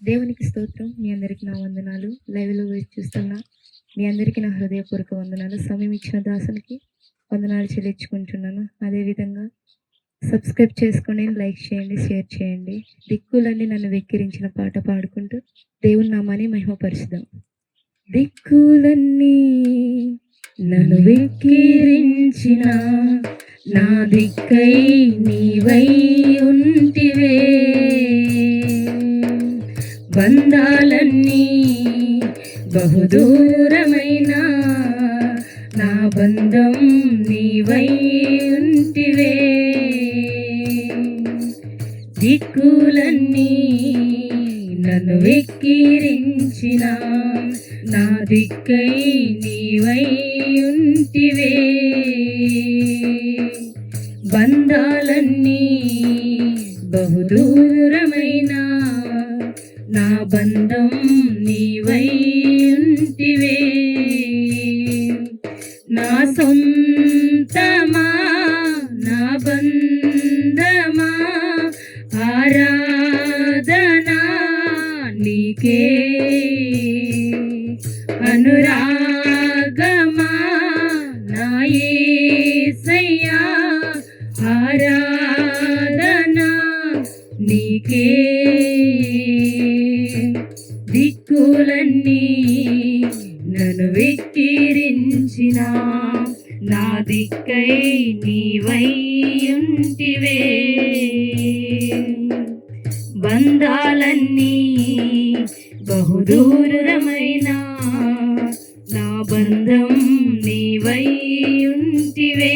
దేవునికి స్తోత్రం. మీ అందరికి నా వందనాలు. లైవ్‌లో వేచి చూస్తున్న మీ అందరికీ నా హృదయపూర్వక వందనాలు. సమయం ఇచ్చిన దాసునికి వందనాలు చెల్లించుకుంటున్నాను. అదేవిధంగా సబ్స్క్రైబ్ చేసుకొని లైక్ చేయండి, షేర్ చేయండి. దిక్కులన్నీ నన్ను వెక్కిరించిన పాట పాడుకుంటూ దేవుని నామాన్ని మహిమపరుచుదాం. దిక్కులన్నీ నన్ను వెక్కిరించిన నా దిక్కై నీవై ఉంటివే, బంధాలన్నీ బహుదూరమైన నా బంధం నీవై ఉంటివే. దిక్కులన్నీ నన్ను వెక్కిరించిన నా దిక్కై నీవై ఉంటివే, బంధాలన్నీ బహుదూరమైన నా బంధం నీవై ఉంటివే. నా సొంతమా నా బంధమా ఆరాధనా నీకే, అనురాగమా నా యేసయ్యా ఆరాధనా నీకే. దిక్కులన్నీ నన్ను వెక్కిరించిన నా దిక్కై నీవై ఉంటివే, బంధాలన్నీ బహుదూరమైన నా బంధం నీవై ఉంటివే.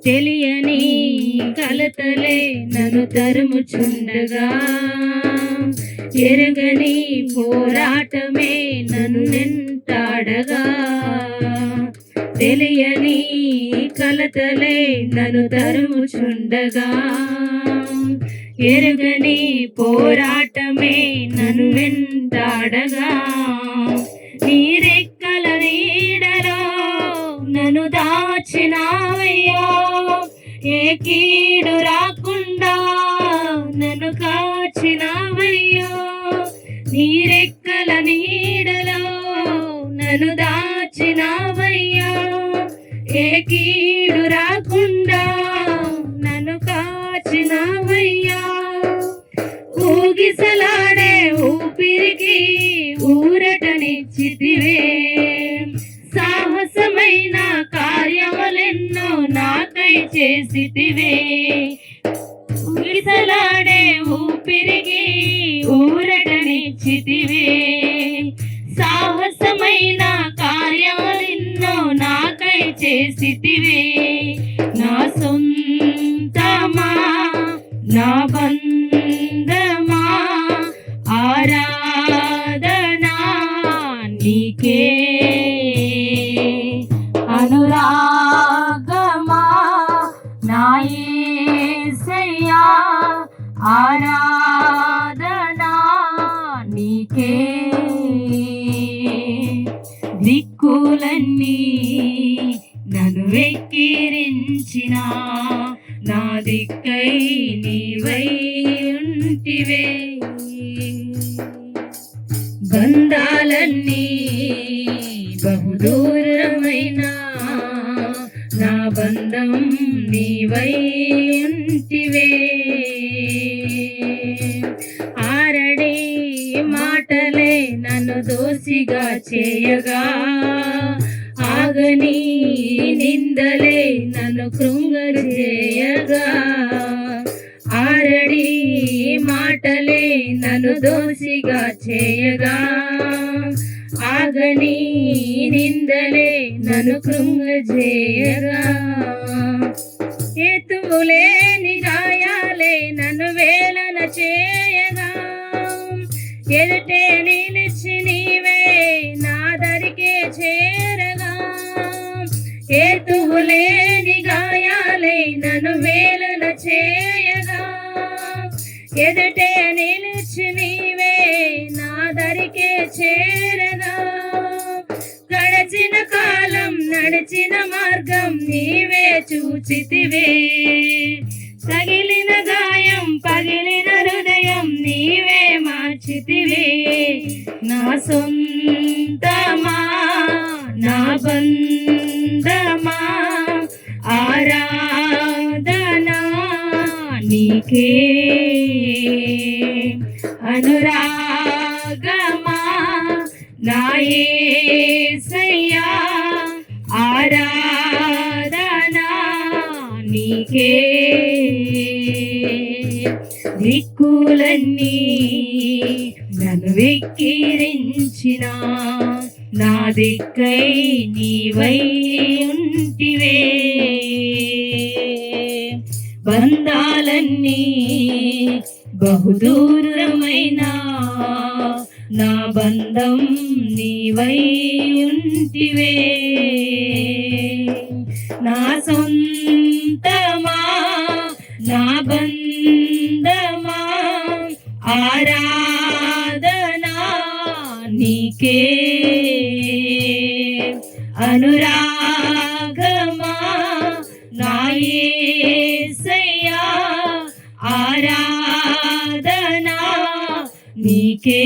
తెలియని కలతలే నన్ను తరుముచుండగా, ఎరగని పోరాటమే నన్ను వెంటాడగా. తెలియని కలతలే నన్ను తరుముచుండగా, ఎరగని పోరాటమే నన్ను వెంటాడగా. నీ రెక్కల నీడలో నన్ను దాచినావయ్యా, ఏ కీడు రాకుండా నన్ను కాచినావయ్యా. నీ రెక్కల నీడలో నన్ను దాచినావయ్యా, ఏ కీడు రాకుండా నన్ను కాచినావయ్యా. ఊగిసలాడే ఊపిరికి ఊరటనిచ్చితివే, సాహసమైన కార్యములెన్నో నాకై చేసితివే. ఊగిసలాడే ఊపిరికి ఊరటనిచ్చితివే, సాహసమైన కార్యములెన్నో నాకై చేసితివే. నా సొంతమా నా బంధమా ఆరాధనా నీకే, అనురాగమా నా యేసయ్యా ఆరాధనా నీకే. దిక్కులన్నీ నన్ను వెక్కిరించిన నా దిక్కై నీవై ఉంటివే, బంధాలన్నీ బహుదూరమైన నా బంధం నీవై ఉంటివే. ఆరడి మాటలే నన్ను దోషిగా చేయగా, ఆగని నిందలే నన్ను కృంగజేయగా. ఆరడి మాటలే నన్ను దోషిగా చేయగా, ఆగని నిందలే నన్ను కృంగజేయగా. ఎత్తులేని గాయాలే నన్ను వేలన చేయగా, ఎదుటే నిలిచి నీవే నా దరికే చేరగా. ఎత్తులేని గాయాలే నన్ను వేలన చేయగా, ఎదుటే నిలిచి నీవే నా దరికే చేరగా. గడచిన కాలం నడిచిన మార్గం నీవే చూచితివే, తగిలిన గాయం పగిలిన హృదయం సొంతమా నా బంధమా ఆరాధనా నీకే అనురాగమా నా యేసయ్యా ఆరాధనా నీకే దిక్కులన్నీ నన్ను వెక్కిరించిన నా దిక్కై నీవై ఉంటివే బంధాలన్నీ బహుదూరమైన నా బంధం నీవై ఉంటివే నా సొంతమా నా బంధమా ఆరాధనా నీకే అనురాగమా నా యేసయ్యా ఆరాధనా నీకే